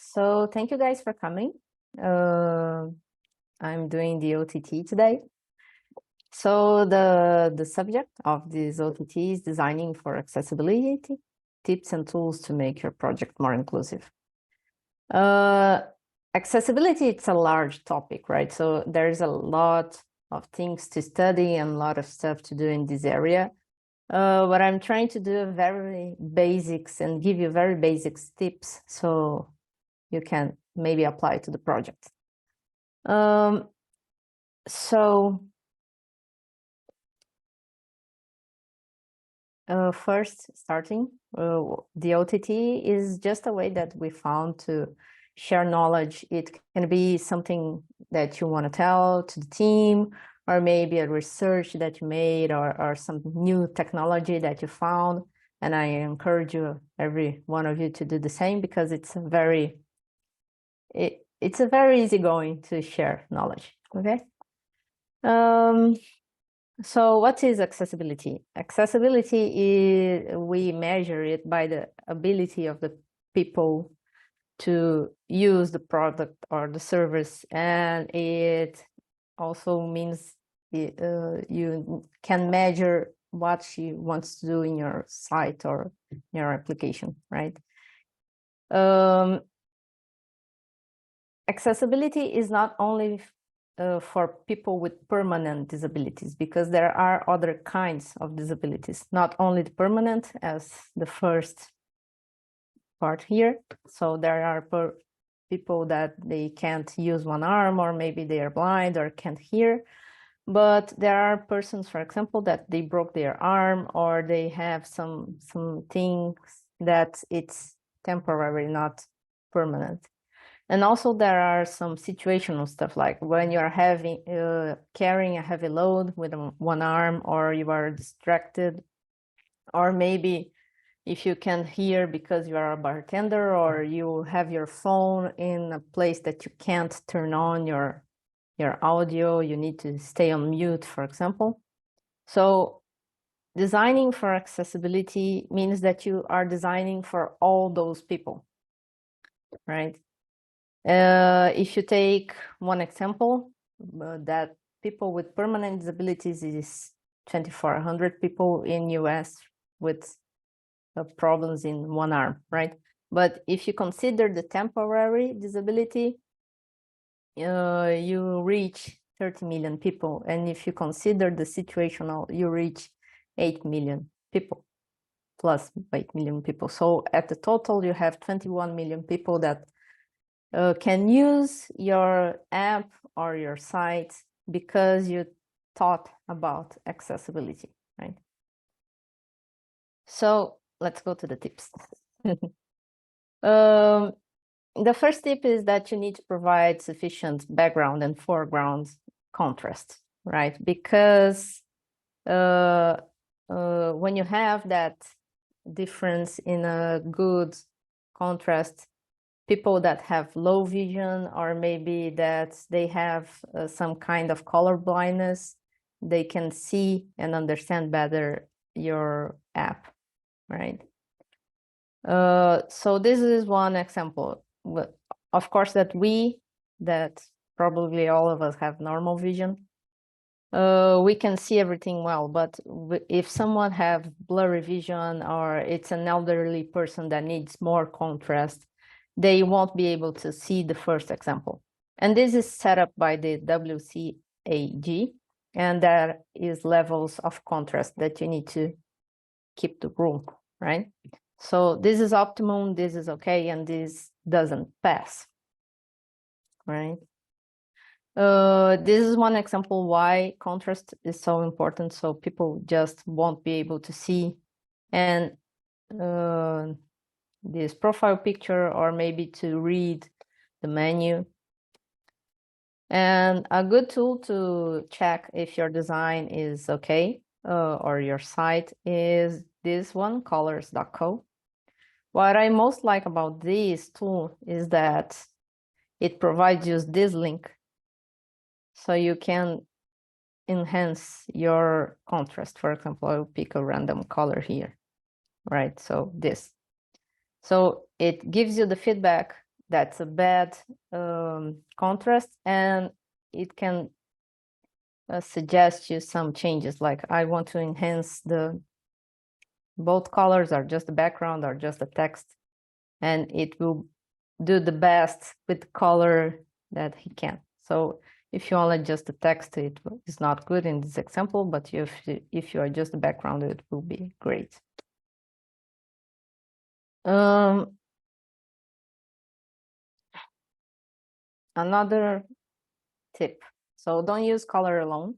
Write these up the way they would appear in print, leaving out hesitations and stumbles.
So thank you guys for coming. I'm doing the OTT today. So the subject of this OTT is designing for accessibility, tips and tools to make your project more inclusive. Accessibility, it's a large topic, right? So there's a lot of things to study and a lot of stuff to do in this area. What I'm trying to do very basics and give you very basic tips so you can maybe apply to the project. First, starting, the OTT is just a way that we found to share knowledge. It can be something that you want to tell to the team, or maybe a research that you made, or some new technology that you found. And I encourage you, every one of you, to do the same, because it's a very easygoing to share knowledge. Okay. So what is accessibility? Accessibility is, we measure it by the ability of the people to use the product or the service, and it also means you can measure what she wants to do in your site or your application, right? Accessibility is not only for people with permanent disabilities, because there are other kinds of disabilities, not only the permanent as the first part here. So there are people that they can't use one arm, or maybe they are blind or can't hear. But there are persons, for example, that they broke their arm, or they have some things that it's temporary, not permanent. And also there are some situational stuff, like when you're carrying a heavy load with one arm, or you are distracted, or maybe if you can't hear because you are a bartender, or you have your phone in a place that you can't turn on your audio, you need to stay on mute, for example. So designing for accessibility means that you are designing for all those people, right? If you take one example, that people with permanent disabilities is 2,400 people in US with problems in one arm, right? But if you consider the temporary disability, you reach 30 million people. And if you consider the situational, you reach 8 million people, plus 8 million people. So at the total, you have 21 million people that can use your app or your site because you thought about accessibility, right? So let's go to the tips. The first tip is that you need to provide sufficient background and foreground contrast, right? Because when you have that difference in a good contrast, people that have low vision, or maybe that they have some kind of color blindness, they can see and understand better your app, right? So this is one example. Of course, that probably all of us have normal vision. We can see everything well, but if someone have blurry vision, or it's an elderly person that needs more contrast, they won't be able to see the first example. And this is set up by the WCAG, and there is levels of contrast that you need to keep the rule, right? So this is optimum, this is okay, and this doesn't pass, right? This is one example why contrast is so important, so people just won't be able to see. And this profile picture, or maybe to read the menu. And a good tool to check if your design is okay, or your site, is this one, colors.co. What I most like about this tool is that it provides you this link, so you can enhance your contrast. For example, I'll pick a random color here, right? So this. So it gives you the feedback that's a bad contrast, and it can suggest you some changes, like I want to enhance the both colors or just the background or just the text, and it will do the best with the color that he can. So if you only adjust the text, it is not good in this example, but if you adjust the background, it will be great. Another tip. So don't use color alone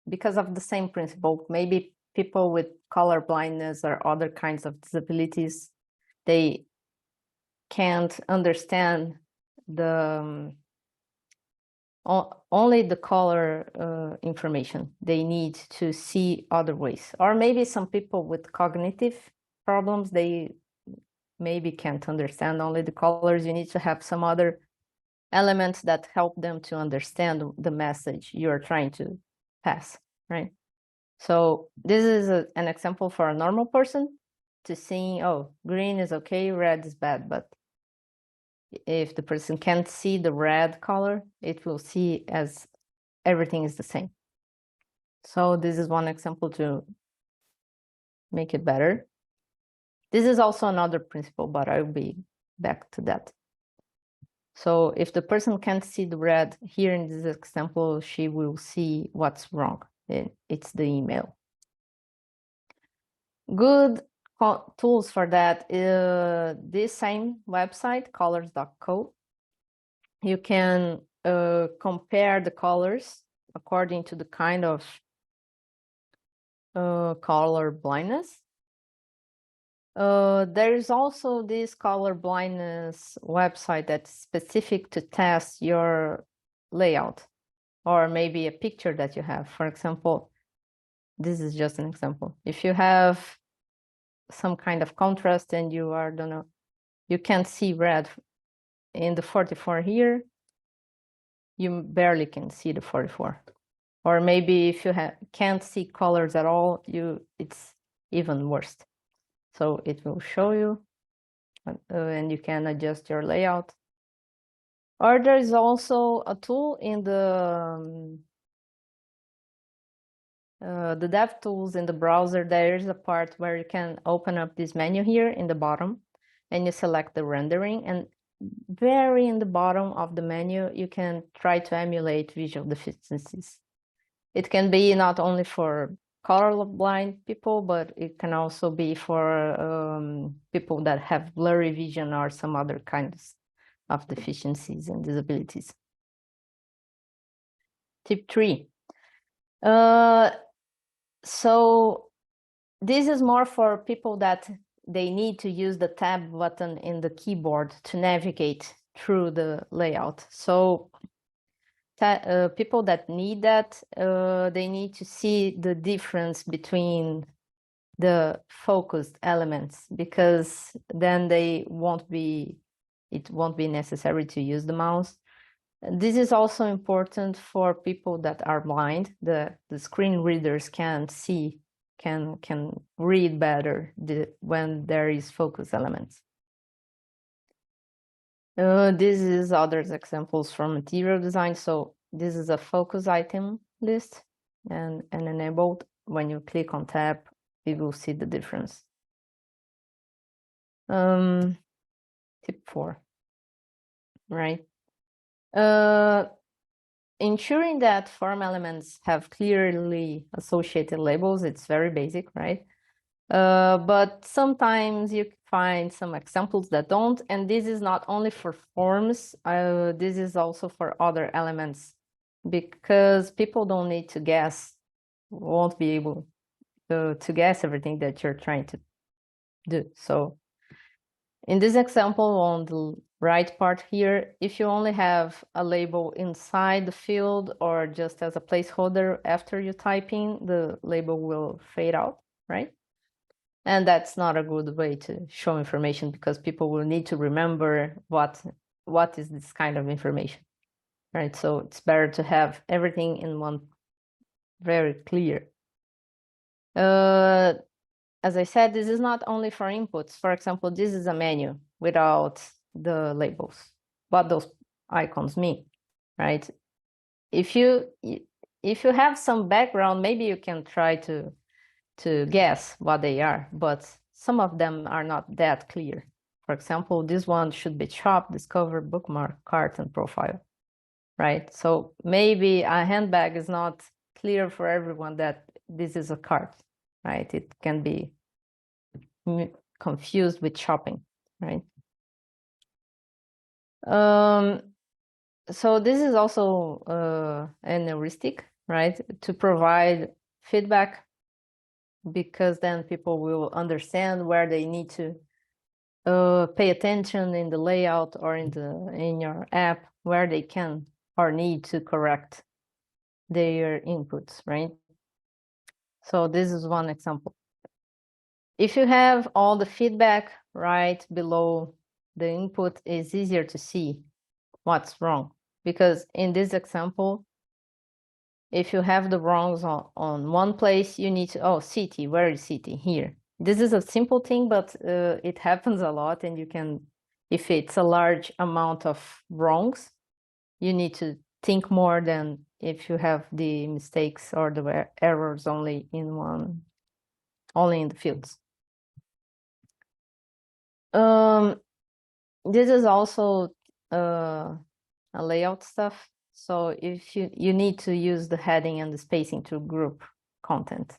because of the same principle. Maybe people with color blindness or other kinds of disabilities, they can't understand the only the color information. They need to see other ways. Or maybe some people with cognitive problems, they maybe can't understand only the colors. You need to have some other elements that help them to understand the message you're trying to pass, right? So this is an example for a normal person to seeing, oh, green is okay, red is bad. But if the person can't see the red color, it will see as everything is the same. So this is one example to make it better. This is also another principle, but I'll be back to that. So if the person can't see the red, here in this example, she will see what's wrong. It's the email. Good tools for that, this same website, colors.co. You can compare the colors according to the kind of color blindness. There is also this color blindness website that's specific to test your layout, or maybe a picture that you have. For example, this is just an example. If you have some kind of contrast and you are, don't know, you can't see red in the 44 here, you barely can see the 44. Or maybe if you can't see colors at all, it's even worse. So it will show you, and you can adjust your layout. Or there is also a tool in the DevTools in the browser. There is a part where you can open up this menu here in the bottom, and you select the rendering, and very in the bottom of the menu, you can try to emulate visual deficiencies. It can be not only for colorblind people, but it can also be for people that have blurry vision or some other kinds of deficiencies and disabilities. Tip 3. So this is more for people that they need to use the tab button in the keyboard to navigate through the layout. So people that need that, they need to see the difference between the focused elements, because then it won't be necessary to use the mouse. This is also important for people that are blind. The screen readers can read better when there is focus elements. This is other examples from material design. So this is a focus item list and enabled. When you click on tab, you will see the difference. Tip 4, right? Ensuring that form elements have clearly associated labels, it's very basic, right? But sometimes you find some examples that don't, and this is not only for forms, this is also for other elements, because people don't need to guess, won't be able to guess everything that you're trying to do. So in this example on the right part here, if you only have a label inside the field or just as a placeholder after you type in, the label will fade out, right? And that's not a good way to show information, because people will need to remember what is this kind of information, right? So it's better to have everything in one, very clear. As I said, this is not only for inputs. For example, this is a menu without the labels, what those icons mean, right? If you have some background, maybe you can try to guess what they are, but some of them are not that clear. For example, this one should be shop, discover, bookmark, cart, and profile, right? So maybe a handbag is not clear for everyone that this is a cart, right? It can be confused with shopping, right? So this is also an heuristic, right? To provide feedback, because then people will understand where they need to pay attention in the layout or in your app, where they can or need to correct their inputs, right? So this is one example. If you have all the feedback right below the input, it's easier to see what's wrong. Because in this example, if you have the wrongs on one place, you need to, oh, city, where is city? Here. This is a simple thing, but it happens a lot, and you can, if it's a large amount of wrongs, you need to think more than if you have the mistakes or the errors only in the fields. This is also a layout stuff. So if you need to use the heading and the spacing to group content,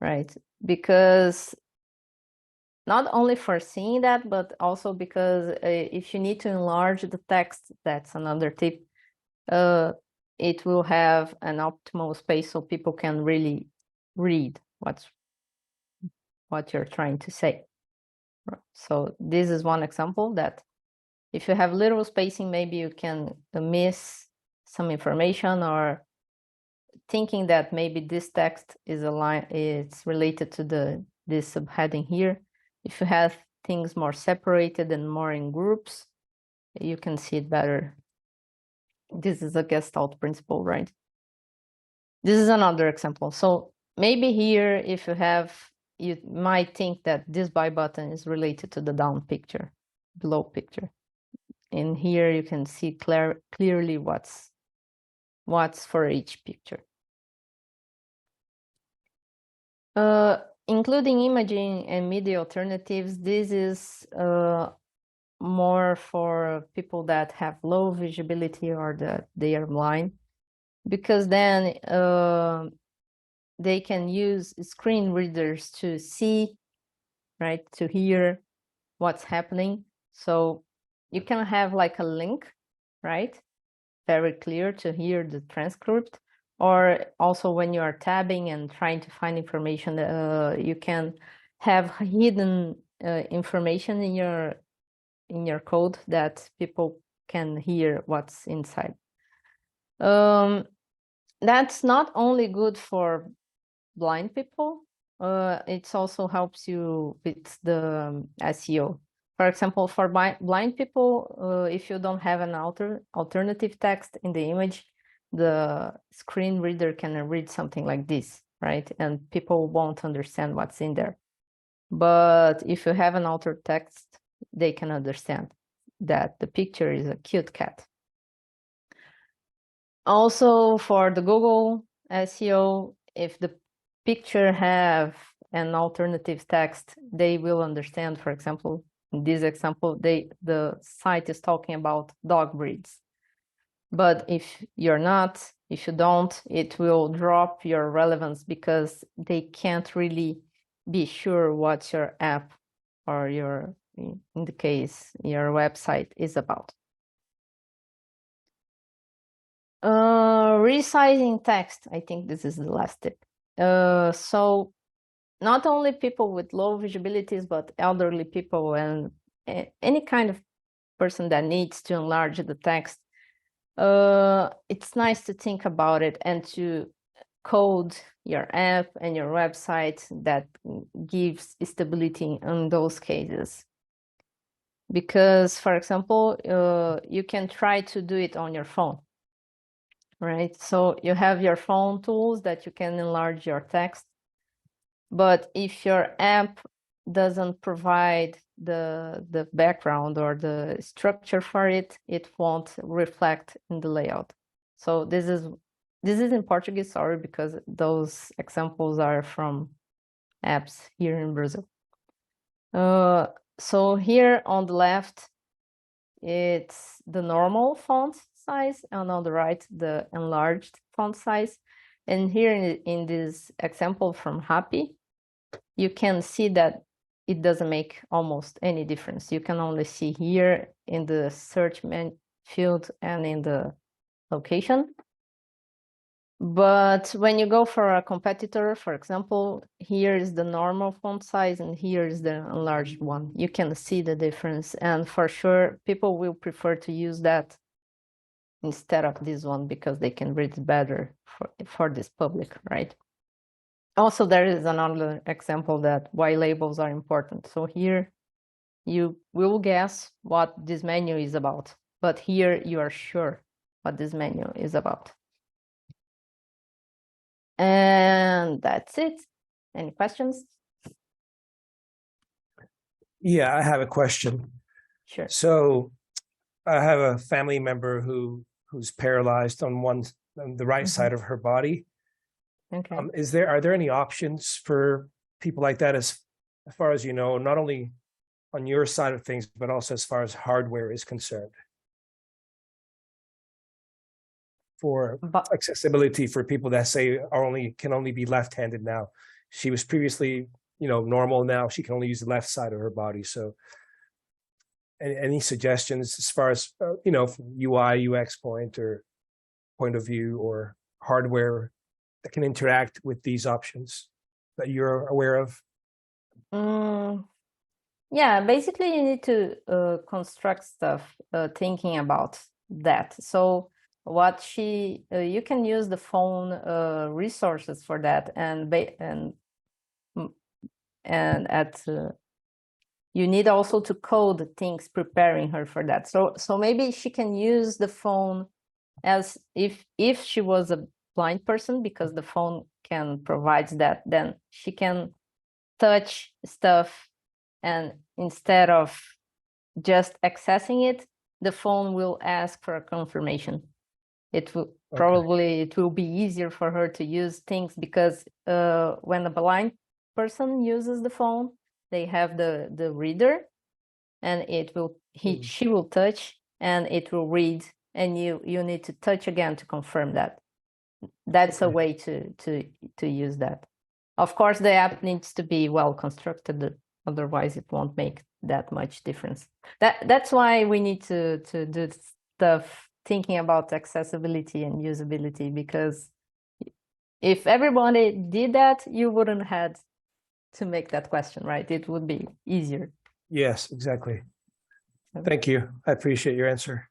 right? Because not only for seeing that, but also because if you need to enlarge the text, that's another tip. It will have an optimal space so people can really read what you're trying to say. So this is one example that if you have little spacing, maybe you can miss some information, or thinking that maybe this text is it's related to this subheading here. If you have things more separated and more in groups, you can see it better. This is a Gestalt principle, right? This is another example. So maybe here, if you might think that this buy button is related to the down picture, below picture. And here you can see clearly what's for each picture. Including imaging and media alternatives, this is more for people that have low visibility or that they are blind, because then they can use screen readers to see, right, to hear what's happening. So you can have like a link, right, very clear to hear the transcript, or also when you are tabbing and trying to find information, you can have hidden information in your code that people can hear what's inside. That's not only good for blind people, it also helps you with the SEO. For example, for blind people, if you don't have an alternative text in the image, the screen reader can read something like this, right? And people won't understand what's in there. But if you have an altered text, they can understand that the picture is a cute cat. Also, for the Google SEO, if the picture have an alternative text, they will understand. For example, in this example, the site is talking about dog breeds. But if you don't, it will drop your relevance, because they can't really be sure what your app or in the case, your website is about. Resizing text, I think this is the last tip. So not only people with low visibilities, but elderly people and any kind of person that needs to enlarge the text, it's nice to think about it and to code your app and your website that gives stability in those cases. Because, for example, you can try to do it on your phone, right? So you have your phone tools that you can enlarge your text. But if your app doesn't provide the background or the structure for it, it won't reflect in the layout. So this is in Portuguese, sorry, because those examples are from apps here in Brazil. So here on the left, it's the normal font size, and on the right, the enlarged font size. And here in this example from Happy, you can see that it doesn't make almost any difference. You can only see here in the search field and in the location. But when you go for a competitor, for example, here is the normal font size and here is the enlarged one. You can see the difference. And for sure, people will prefer to use that instead of this one because they can read better for this public, right? Also, there is another example that why labels are important. So here you will guess what this menu is about, but here you are sure what this menu is about. And that's it. Any questions? Yeah, I have a question. Sure. So I have a family member who's paralyzed on the right side of her body. Okay. Are there any options for people like that as far as you know, not only on your side of things, but also as far as hardware is concerned? For accessibility for people that say can only be left-handed now. She was previously, normal. Now she can only use the left side of her body. So any suggestions as far as, from UI, UX point of view or hardware that can interact with these options that you're aware of? Yeah, basically you need to construct stuff thinking about that. So what you can use the phone resources for that, and you need also to code things preparing her for that. So maybe she can use the phone as if she was a blind person, because the phone can provide that, then she can touch stuff, and instead of just accessing it, the phone will ask for a confirmation. It will probably it will be easier for her to use things, because when a blind person uses the phone, they have the reader, and she will touch and it will read, and you need to touch again to confirm that. That's a way to use that. Of course, the app needs to be well constructed, otherwise it won't make that much difference. That's why we need to do stuff thinking about accessibility and usability, because if everybody did that, you wouldn't have to make that question, right? It would be easier. Yes, exactly. Thank you. I appreciate your answer.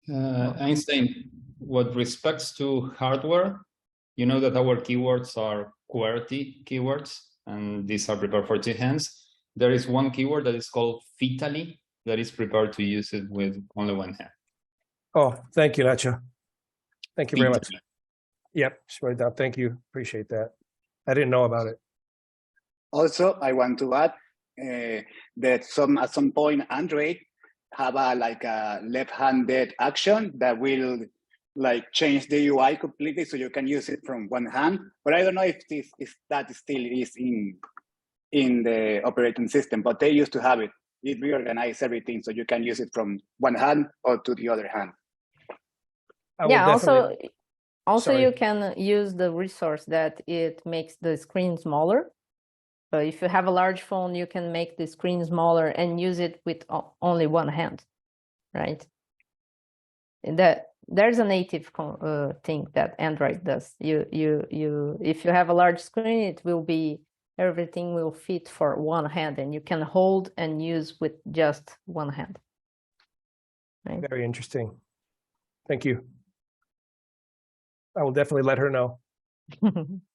Einstein, what respects to hardware, you know that our keywords are QWERTY keywords, and these are prepared for two hands. There is one keyword that is called fitally, that is prepared to use it with only one hand. Oh, thank you, Nacho. Thank you very much. Yep, sure. Thank you. Appreciate that. I didn't know about it. Also, I want to add that at some point Android have a left-handed action that will change the UI completely, so you can use it from one hand. But I don't know if that still is in the operating system. But they used to have it. It reorganizes everything, so you can use it from one hand or to the other hand. Yeah. Also, you can use the resource that it makes the screen smaller. So if you have a large phone, you can make the screen smaller and use it with only one hand, right? There's a native thing that Android does. If you have a large screen, everything will fit for one hand, and you can hold and use with just one hand. Right? Very interesting. Thank you. I will definitely let her know.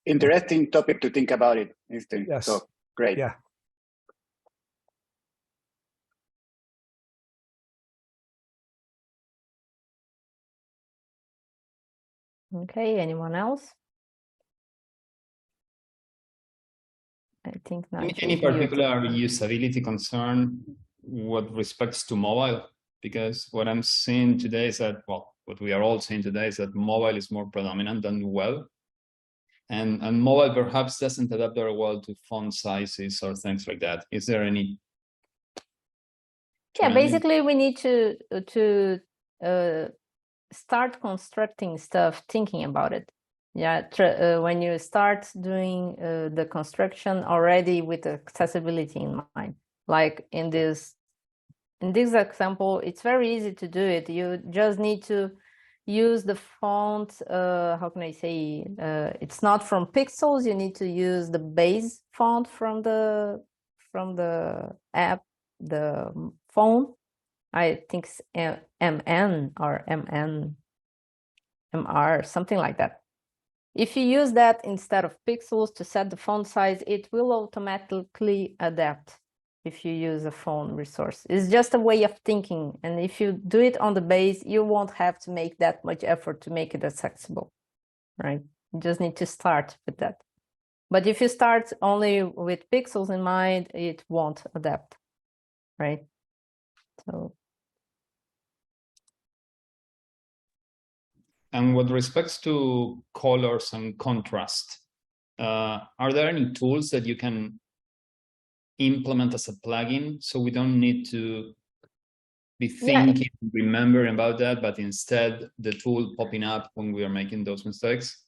Interesting topic to think about it. Yes. So great. Yeah. Okay, anyone else? I think now. Any particular usability concern with respects to mobile? Because what I'm seeing today is that, well, what we are all seeing today is that mobile is more predominant than web. And mobile perhaps doesn't adapt very well to font sizes or things like that. Is there any? Yeah, basically we need to start constructing stuff, thinking about it. Yeah, when you start doing the construction already with accessibility in mind, like in this example, it's very easy to do it. You just need to use the font. How can I say? It's not from pixels. You need to use the base font from the app, the phone. I think it's MN or MR, something like that. If you use that instead of pixels to set the font size, it will automatically adapt if you use a phone resource. It's just a way of thinking. And if you do it on the base, you won't have to make that much effort to make it accessible, right? You just need to start with that. But if you start only with pixels in mind, it won't adapt, right? So. And with respects to colors and contrast, are there any tools that you can implement as a plugin so we don't need to be thinking, remembering about that, but instead the tool popping up when we are making those mistakes?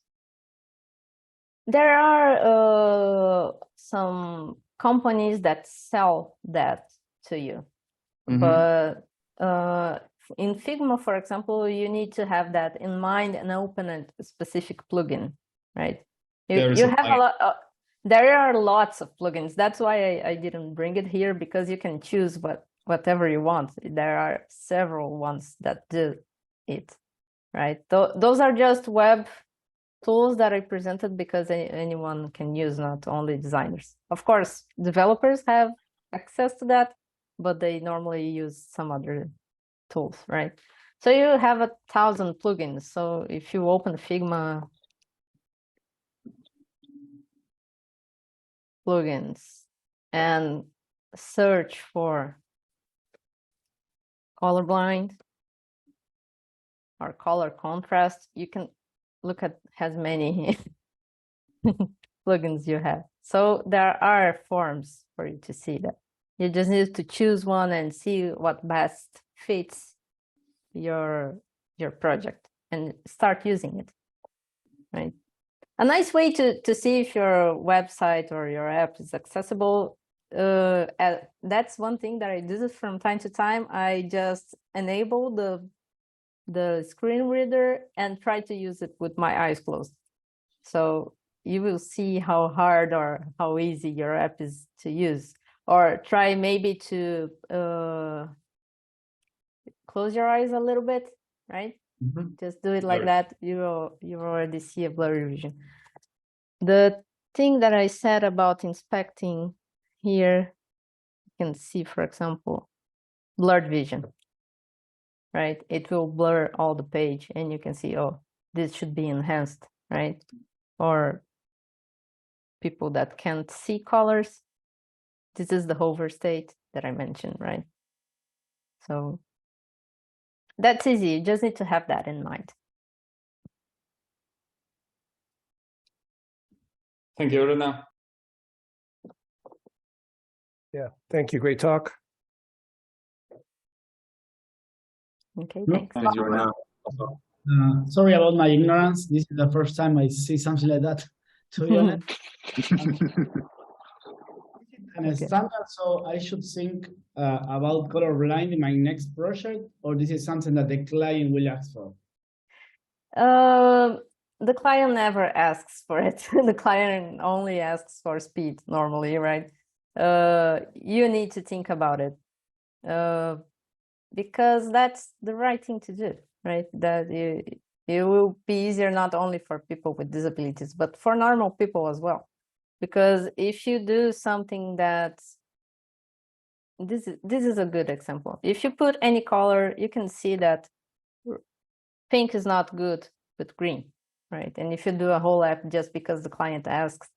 There are some companies that sell that to you, but in Figma, for example, you need to have that in mind and open a specific plugin, right? You have a lot. There are lots of plugins. That's why I didn't bring it here, because you can choose whatever you want. There are several ones that do it, right? Those are just web tools that I presented because anyone can use, not only designers. Of course, developers have access to that, but they normally use some other tools, right? So you have 1,000 plugins. So if you open Figma plugins and search for colorblind or color contrast, you can look at as many plugins you have. So there are forms for you to see that. You just need to choose one and see what best fits your project and start using it, right? A nice way to see if your website or your app is accessible, that's one thing that I do from time to time. I just enable the screen reader and try to use it with my eyes closed. So you will see how hard or how easy your app is to use. Or try maybe to close your eyes a little bit, right? Just do it like that. You already see a blurry vision. The thing that I said about inspecting here, you can see, for example, blurred vision, right? It will blur all the page and you can see, oh, this should be enhanced, right? Or people that can't see colors, this is the hover state that I mentioned, right? So that's easy. You just need to have that in mind. Thank you, Bruna. Yeah, thank you. Great talk. Okay, thanks. Thank you, Bruna. Sorry about my ignorance. This is the first time I see something like that, to be honest. And a standard, so I should think about colorblind in my next project, or this is something that the client will ask for? The client never asks for it. The client only asks for speed normally, right? You need to think about it because that's the right thing to do, right? That it will be easier not only for people with disabilities, but for normal people as well. Because if you do something that, this is a good example. If you put any color, you can see that pink is not good with green, right? And if you do a whole app just because the client asks,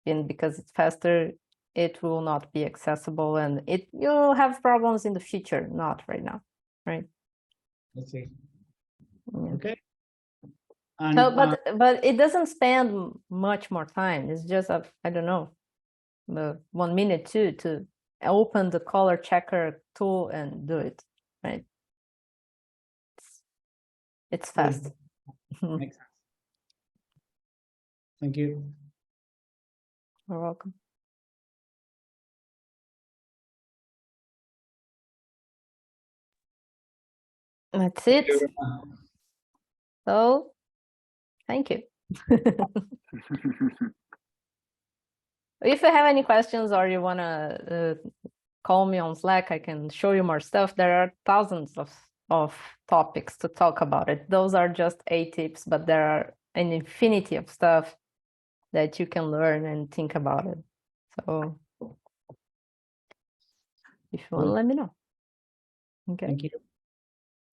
and because it's faster, it will not be accessible, and you'll have problems in the future, not right now, right? Let's see. Yeah. Okay. And, So, but it doesn't spend much more time. It's just I don't know, 1 minute to open the color checker tool and do it, right? It's fast. Makes sense. Thank you. You're welcome. That's it. So, thank you. If you have any questions or you want to call me on Slack, I can show you more stuff. There are thousands of topics to talk about it. Those are just 8 tips, but there are an infinity of stuff that you can learn and think about it. So if you want, let me know. Okay. Thank you.